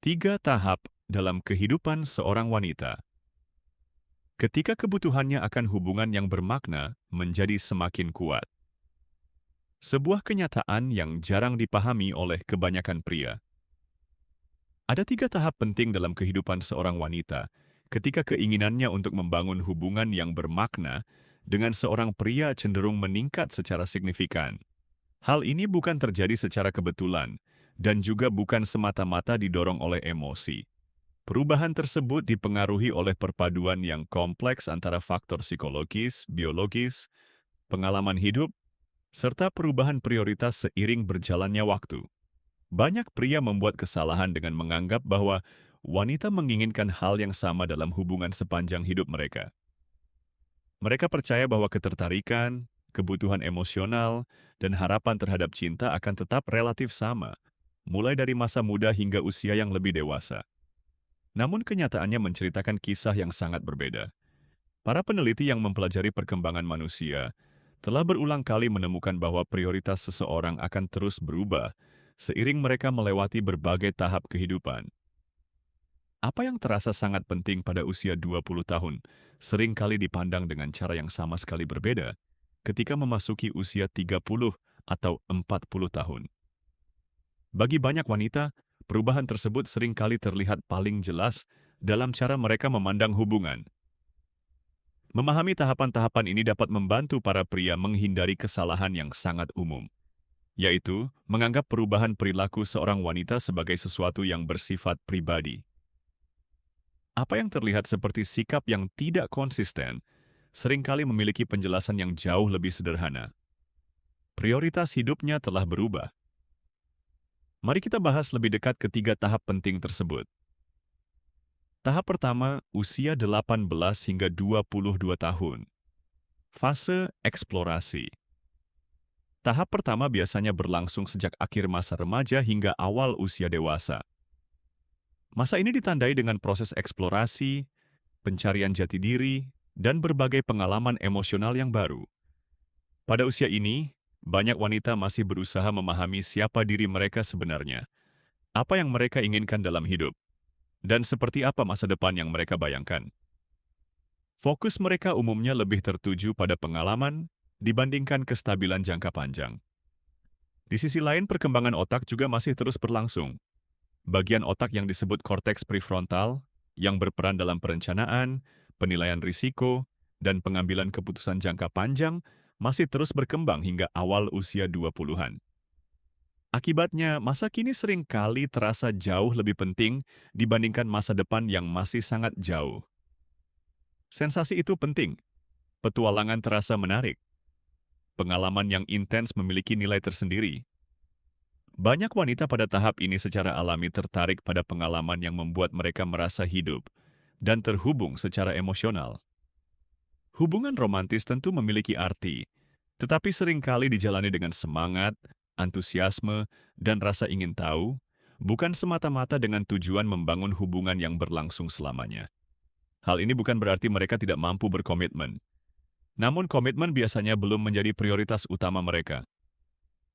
Tiga tahap dalam kehidupan seorang wanita. Ketika kebutuhannya akan hubungan yang bermakna menjadi semakin kuat. Sebuah kenyataan yang jarang dipahami oleh kebanyakan pria. Ada tiga tahap penting dalam kehidupan seorang wanita ketika keinginannya untuk membangun hubungan yang bermakna dengan seorang pria cenderung meningkat secara signifikan. Hal ini bukan terjadi secara kebetulan dan juga bukan semata-mata didorong oleh emosi. Perubahan tersebut dipengaruhi oleh perpaduan yang kompleks antara faktor psikologis, biologis, pengalaman hidup, serta perubahan prioritas seiring berjalannya waktu. Banyak pria membuat kesalahan dengan menganggap bahwa wanita menginginkan hal yang sama dalam hubungan sepanjang hidup mereka. Mereka percaya bahwa ketertarikan, kebutuhan emosional, dan harapan terhadap cinta akan tetap relatif sama, mulai dari masa muda hingga usia yang lebih dewasa. Namun kenyataannya menceritakan kisah yang sangat berbeda. Para peneliti yang mempelajari perkembangan manusia telah berulang kali menemukan bahwa prioritas seseorang akan terus berubah seiring mereka melewati berbagai tahap kehidupan. Apa yang terasa sangat penting pada usia 20 tahun sering kali dipandang dengan cara yang sama sekali berbeda ketika memasuki usia 30 atau 40 tahun. Bagi banyak wanita, perubahan tersebut sering kali terlihat paling jelas dalam cara mereka memandang hubungan. Memahami tahapan-tahapan ini dapat membantu para pria menghindari kesalahan yang sangat umum, yaitu menganggap perubahan perilaku seorang wanita sebagai sesuatu yang bersifat pribadi. Apa yang terlihat seperti sikap yang tidak konsisten, seringkali memiliki penjelasan yang jauh lebih sederhana. Prioritas hidupnya telah berubah. Mari kita bahas lebih dekat ketiga tahap penting tersebut. Tahap pertama, usia 18 hingga 22 tahun. Fase eksplorasi. Tahap pertama biasanya berlangsung sejak akhir masa remaja hingga awal usia dewasa. Masa ini ditandai dengan proses eksplorasi, pencarian jati diri, dan berbagai pengalaman emosional yang baru. Pada usia ini, banyak wanita masih berusaha memahami siapa diri mereka sebenarnya, apa yang mereka inginkan dalam hidup, dan seperti apa masa depan yang mereka bayangkan. Fokus mereka umumnya lebih tertuju pada pengalaman dibandingkan kestabilan jangka panjang. Di sisi lain, perkembangan otak juga masih terus berlangsung. Bagian otak yang disebut korteks prefrontal, yang berperan dalam perencanaan, penilaian risiko, dan pengambilan keputusan jangka panjang, masih terus berkembang hingga awal usia 20-an. Akibatnya, masa kini sering kali terasa jauh lebih penting dibandingkan masa depan yang masih sangat jauh. Sensasi itu penting. Petualangan terasa menarik. Pengalaman yang intens memiliki nilai tersendiri. Banyak wanita pada tahap ini secara alami tertarik pada pengalaman yang membuat mereka merasa hidup dan terhubung secara emosional. Hubungan romantis tentu memiliki arti, tetapi seringkali dijalani dengan semangat, antusiasme, dan rasa ingin tahu, bukan semata-mata dengan tujuan membangun hubungan yang berlangsung selamanya. Hal ini bukan berarti mereka tidak mampu berkomitmen. Namun komitmen biasanya belum menjadi prioritas utama mereka.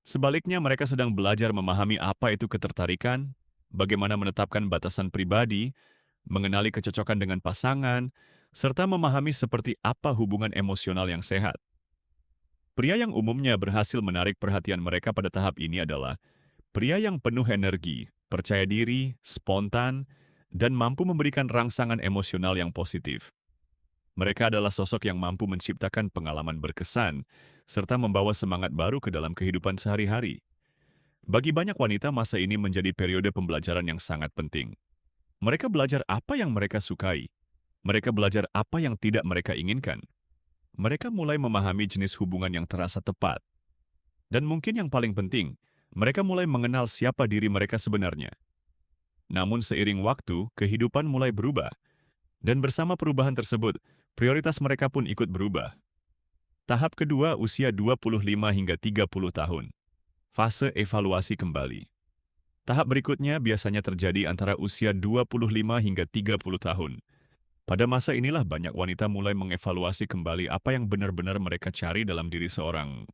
Sebaliknya, mereka sedang belajar memahami apa itu ketertarikan, bagaimana menetapkan batasan pribadi, mengenali kecocokan dengan pasangan, serta memahami seperti apa hubungan emosional yang sehat. Pria yang umumnya berhasil menarik perhatian mereka pada tahap ini adalah pria yang penuh energi, percaya diri, spontan, dan mampu memberikan rangsangan emosional yang positif. Mereka adalah sosok yang mampu menciptakan pengalaman berkesan, serta membawa semangat baru ke dalam kehidupan sehari-hari. Bagi banyak wanita, masa ini menjadi periode pembelajaran yang sangat penting. Mereka belajar apa yang mereka sukai. Mereka belajar apa yang tidak mereka inginkan. Mereka mulai memahami jenis hubungan yang terasa tepat. Dan mungkin yang paling penting, mereka mulai mengenal siapa diri mereka sebenarnya. Namun seiring waktu, kehidupan mulai berubah. Dan bersama perubahan tersebut, prioritas mereka pun ikut berubah. Tahap kedua, usia 25 hingga 30 tahun. Fase evaluasi kembali. Tahap berikutnya biasanya terjadi antara usia 25 hingga 30 tahun. Pada masa inilah banyak wanita mulai mengevaluasi kembali apa yang benar-benar mereka cari dalam diri seorang